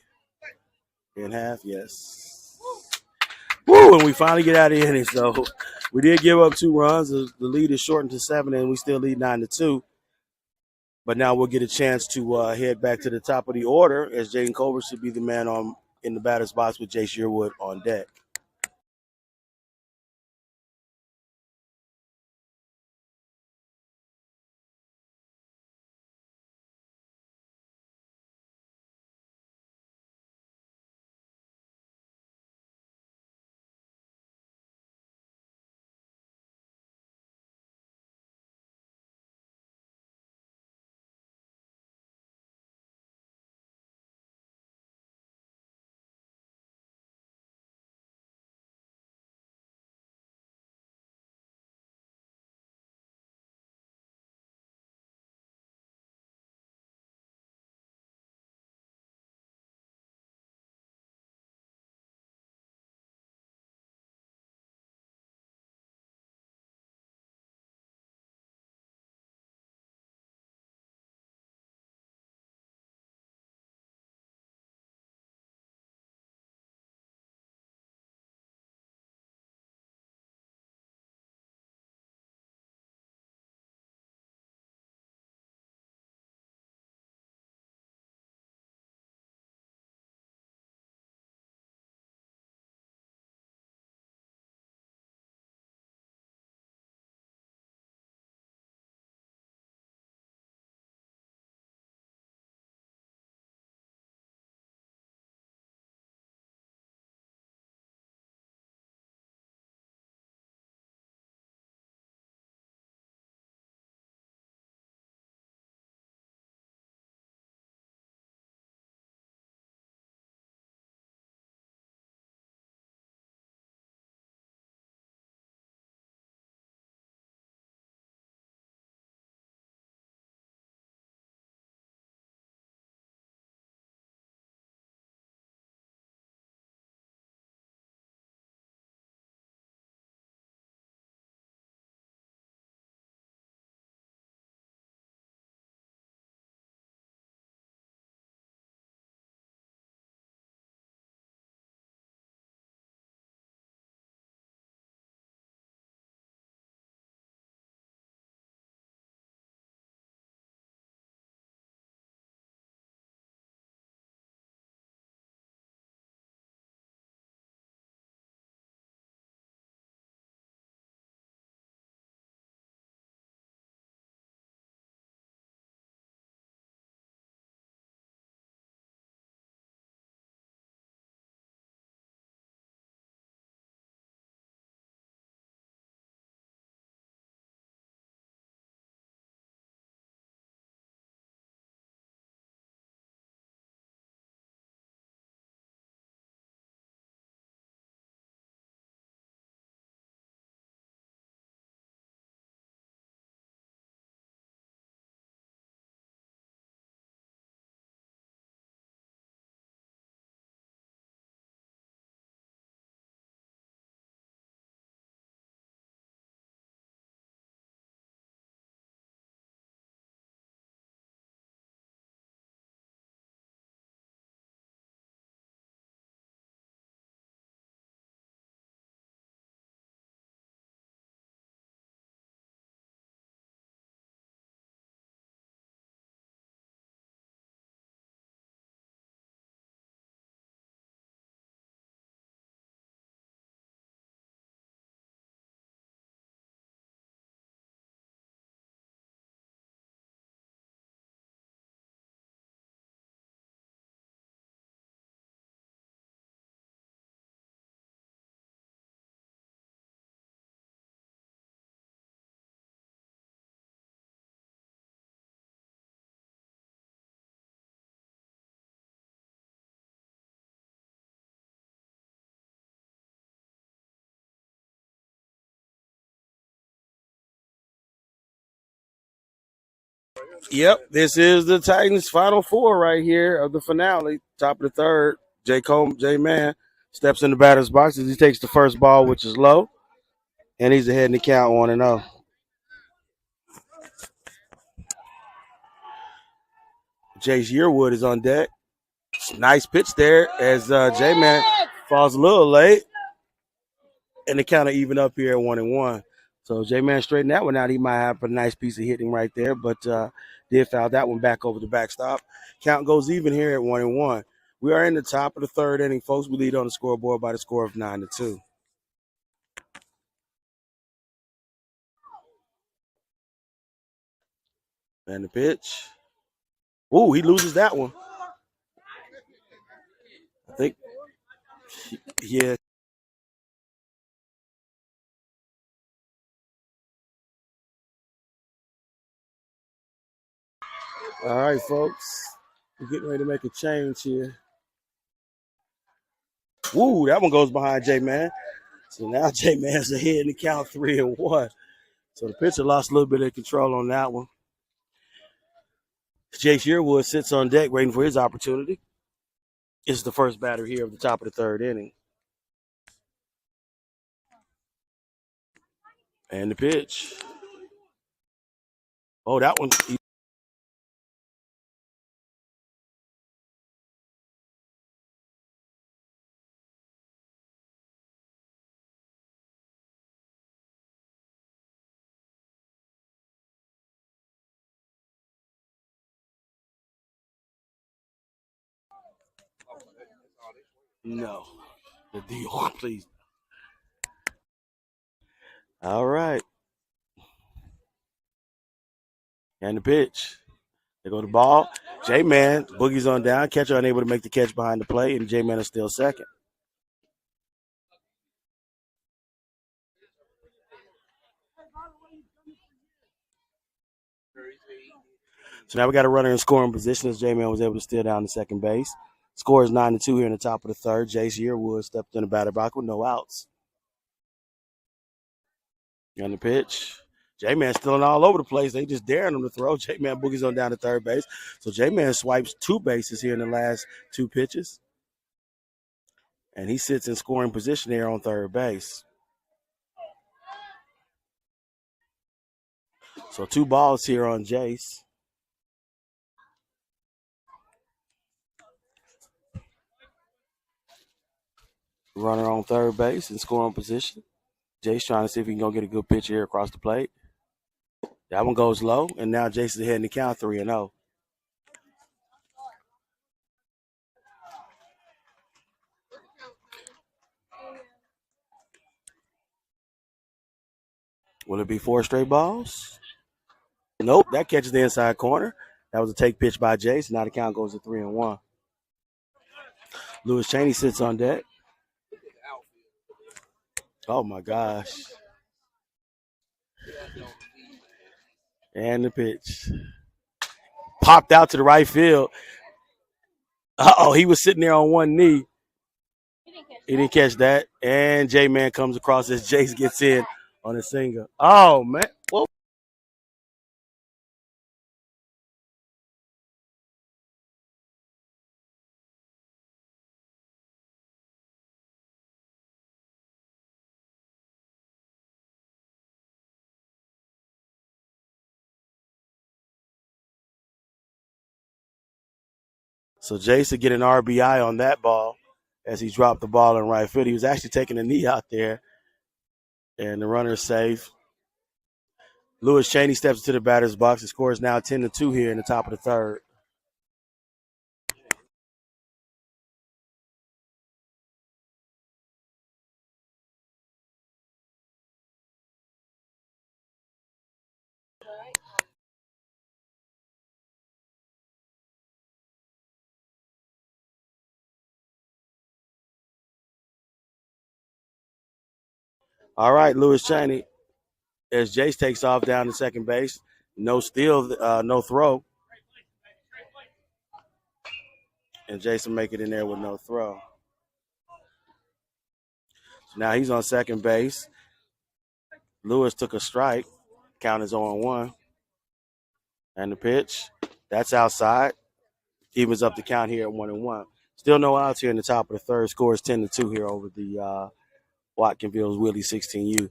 [SPEAKER 1] In half, yes. Woo, and we finally get out of the inning. So we did give up 2 runs. The lead is shortened to 7, and we still lead 9-2. But now we'll get a chance to head back to the top of the order as Jaden Culver should be the man in the batter's box with Jay Shearwood on deck. Yep, this is the Titans' final four right here of the finale. Top of the third, J. Man steps in the batter's box as he takes the first ball, which is low, and he's ahead in the count 1-0. Jace Yearwood is on deck. Nice pitch there as J Man falls a little late, and the count even up here at 1-1. So J Man straightened that one out. He might have a nice piece of hitting right there, but did foul that one back over the backstop. Count goes even here at 1-1. We are in the top of the third inning, folks. We lead on the scoreboard by the score of 9-2. And the pitch. Ooh, he loses that one. I think, yeah. All right, folks. We're getting ready to make a change here. Ooh, that one goes behind J Man. So now J Man's ahead in the count 3-1. So the pitcher lost a little bit of control on that one. Jace Yearwood sits on deck waiting for his opportunity. It's the first batter here of the top of the third inning. And the pitch. Oh, that one. No. The deal, please. All right. And the pitch. They go to the ball. J-Man, Boogie's on down. Catcher unable to make the catch behind the plate, and J-Man is still second. So now we got a runner in scoring position as J-Man was able to steal down to second base. Score is 9-2 here in the top of the third. Jace Yearwood stepped in the batter box with no outs. And the pitch. J-Man stealing all over the place. They just daring him to throw. J-Man Boogie's on down to third base. So J-Man swipes two bases here in the last two pitches. And he sits in scoring position there on third base. So two balls here on Jace. Runner on third base in scoring position. Jace trying to see if he can go get a good pitch here across the plate. That one goes low, and now Jace is ahead in the count 3-0. Will it be four straight balls? Nope, that catches the inside corner. That was a take pitch by Jace. Now the count goes to 3-1. Lewis Chaney sits on deck. Oh my gosh. And the pitch. Popped out to the right field. Uh-oh, he was sitting there on one knee. He didn't catch that. And J-Man comes across as Jace gets in on a single. Oh, man. Whoa. So Jace would get an RBI on that ball as he dropped the ball in right field. He was actually taking a knee out there, and the runner is safe. Lewis Chaney steps into the batter's box. The score is now 10-2 here in the top of the third. All right, Lewis Chaney, as Jace takes off down to second base. No steal, no throw. And Jason make it in there with no throw. So now he's on second base. Lewis took a strike. Count is 0-1. And the pitch, that's outside. Evens up the count here at 1-1. Still no outs here in the top of the third. Score is 10-2 here over the Watville Willies 16U.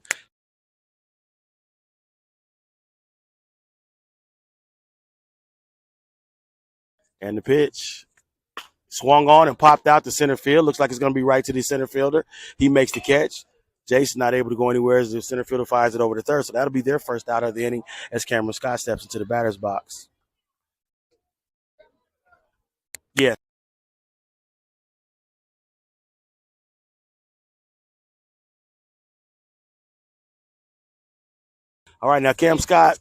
[SPEAKER 1] And the pitch swung on and popped out to center field. Looks like it's going to be right to the center fielder. He makes the catch. Jason not able to go anywhere as the center fielder fires it over the third. So that'll be their first out of the inning as Cameron Scott steps into the batter's box. Yeah. All right, now Cam Scott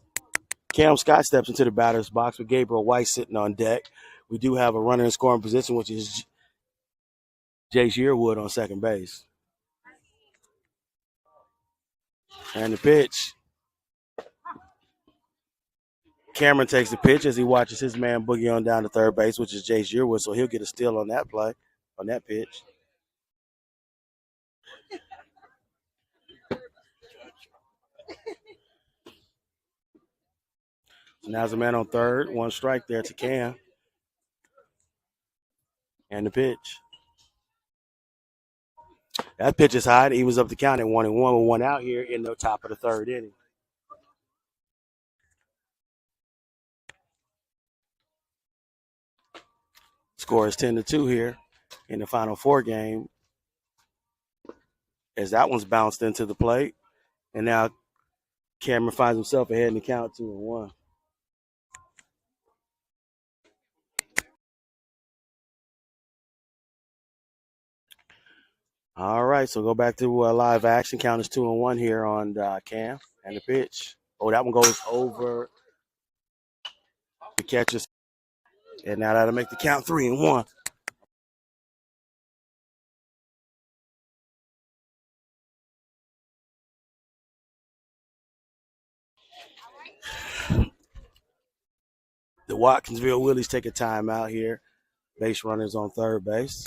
[SPEAKER 1] steps into the batter's box with Gabriel White sitting on deck. We do have a runner in scoring position, which is Jace Yearwood on second base. And the pitch. Cameron takes the pitch as he watches his man boogie on down to third base, which is Jace Yearwood, so he'll get a steal on that play, on that pitch. So now's the man on third, one strike there to Cam. And the pitch. That pitch is high. He was up the count at 1-1 with one out here in the top of the third inning. Score is 10-2 here in the Final Four game as that one's bounced into the plate. And now Cameron finds himself ahead in the count 2-1. All right, so go back to live action. Count is 2-1 here on Cam and the pitch. Oh, that one goes over the catches. And now that'll make the count 3-1. The Watkinsville Willies take a timeout here. Base runners on third base.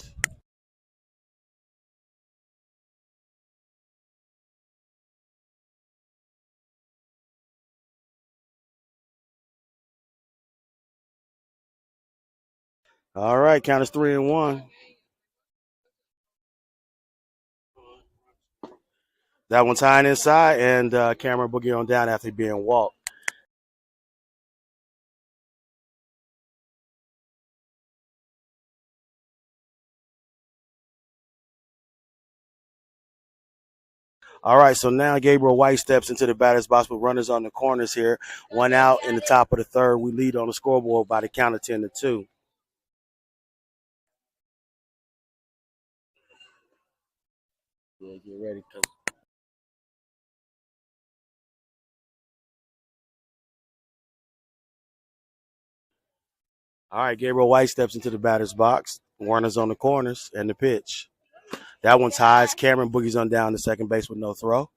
[SPEAKER 1] All right, count is 3-1. That one's high and inside, and Cameron boogie on down after being walked. All right, so now Gabriel White steps into the batter's box with runners on the corners here. One out in the top of the third. We lead on the scoreboard by the count of 10-2. Yeah, get ready. All right, Gabriel White steps into the batter's box. Warner's on the corners and the pitch. That one's high as Cameron boogies on down to second base with no throw.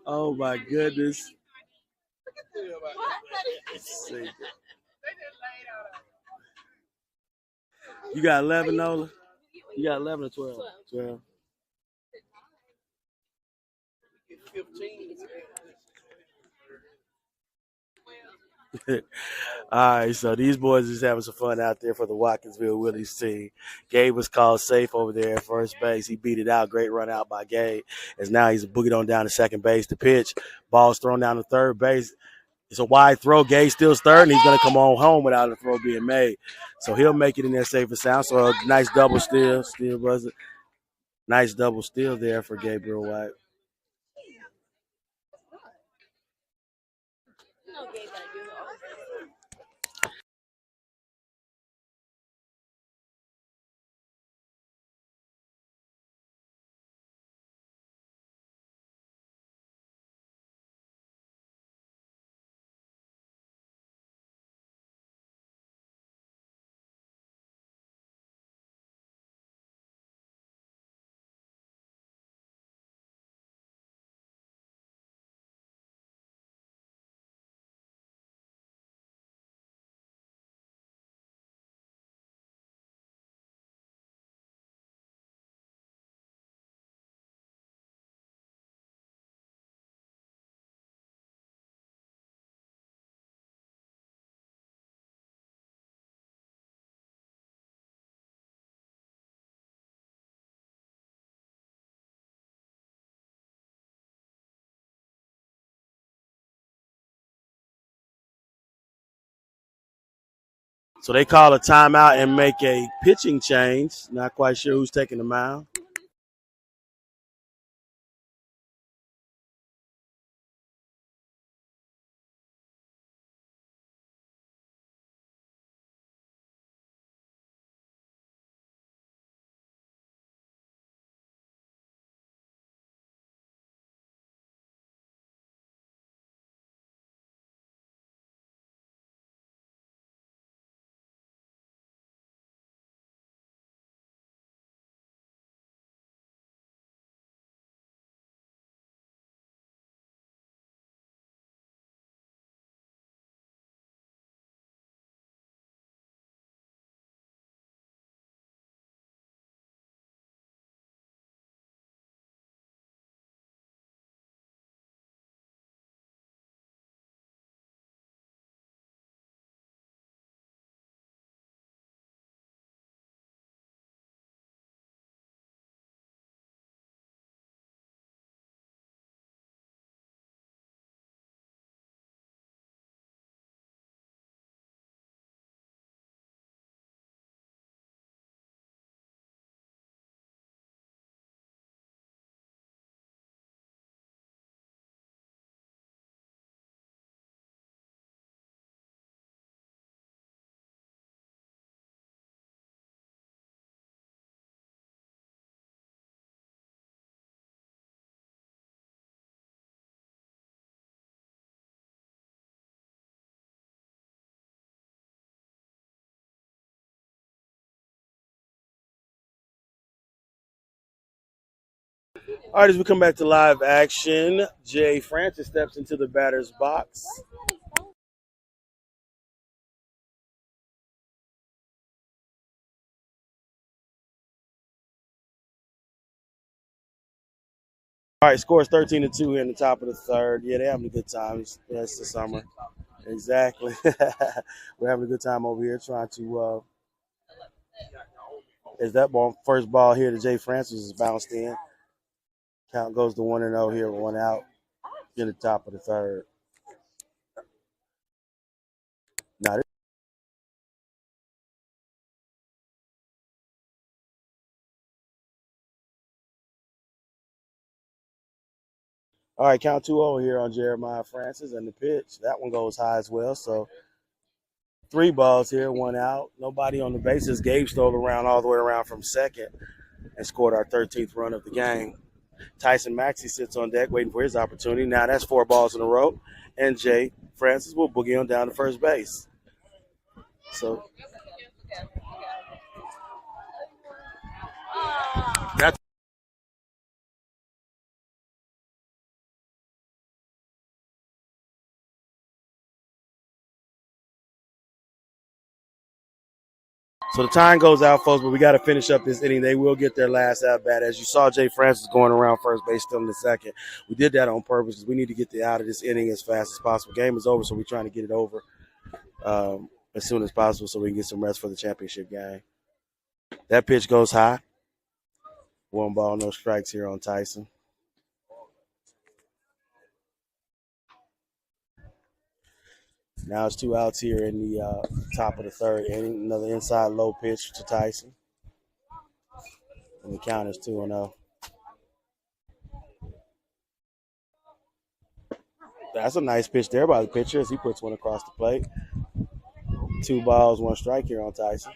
[SPEAKER 1] Oh my goodness. You got 11, Nola? You got 11 or 12? 12. All right, so these boys is having some fun out there for the Watkinsville Willies team. Gabe was called safe over there at first base. He beat it out. Great run out by Gabe. As now he's boogied on down to second base. The pitch, ball's thrown down to third base. It's a wide throw. Gage still stirring. He's going to come on home without a throw being made. So he'll make it in there safe and sound. So a nice double steal. Still was it. Nice double steal there for Gabriel White. So they call a timeout and make a pitching change. Not quite sure who's taking the mound. All right, as we come back to live action, Jay Francis steps into the batter's box. All right, scores 13-2 here in the top of the third. Yeah, they're having a good time. Yeah, it's the summer. Exactly. We're having a good time over here trying to as that ball first ball here to Jay Francis is bounced in. Count goes to 1-0 here, 1 out in the top of the third. Now all right, count 2-0 here on Jeremiah Francis and the pitch. That one goes high as well. So 3 balls here, 1 out. Nobody on the bases. Gabe stole around all the way around from second and scored our 13th run of the game. Tyson Maxey sits on deck waiting for his opportunity. Now that's 4 balls in a row. And Jay Francis will boogie on down to first base. So that's so the time goes out, folks, but we got to finish up this inning. They will get their last at bat. As you saw, Jay Francis going around first base still in the second. We did that on purpose because we need to get out of this inning as fast as possible. Game is over, so we're trying to get it over as soon as possible so we can get some rest for the championship game. That pitch goes high. 1 ball, no strikes here on Tyson. Now it's 2 outs here in the top of the third inning. Another inside low pitch to Tyson. And the count is 2-0. That's a nice pitch there by the pitcher as he puts one across the plate. 2 balls, 1 strike here on Tyson.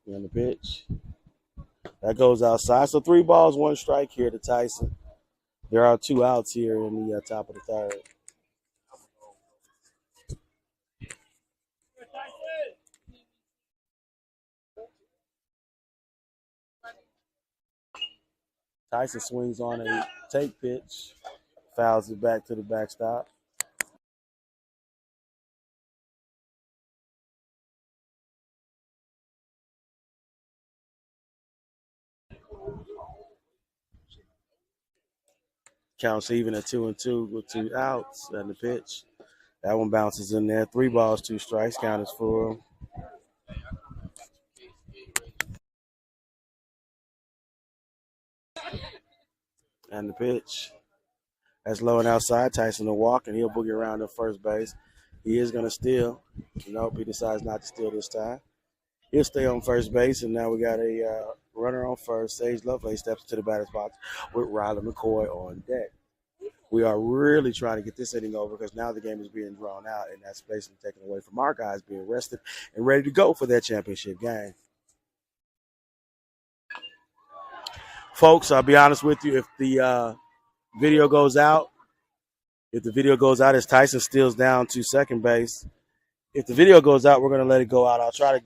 [SPEAKER 1] And the pitch. That goes outside. So 3 balls, 1 strike here to Tyson. There are 2 outs here in the top of the third. Tyson swings on a take pitch, fouls it back to the backstop. Counts even at 2-2 with 2 outs and the pitch. That one bounces in there. 3 balls, 2 strikes. Count is full. And the pitch. That's low and outside. Tyson will walk, and he'll boogie around to first base. He is going to steal. Nope, he decides not to steal this time. He'll stay on first base, and now we got a runner on first. Sage Lovelace steps to the batter's box with Riley McCoy on deck. We are really trying to get this inning over because now the game is being drawn out, and that's basically taken away from our guys being rested and ready to go for their championship game. Folks, I'll be honest with you. If the video goes out, as Tyson steals down to second base, if the video goes out, we're going to let it go out. I'll try to give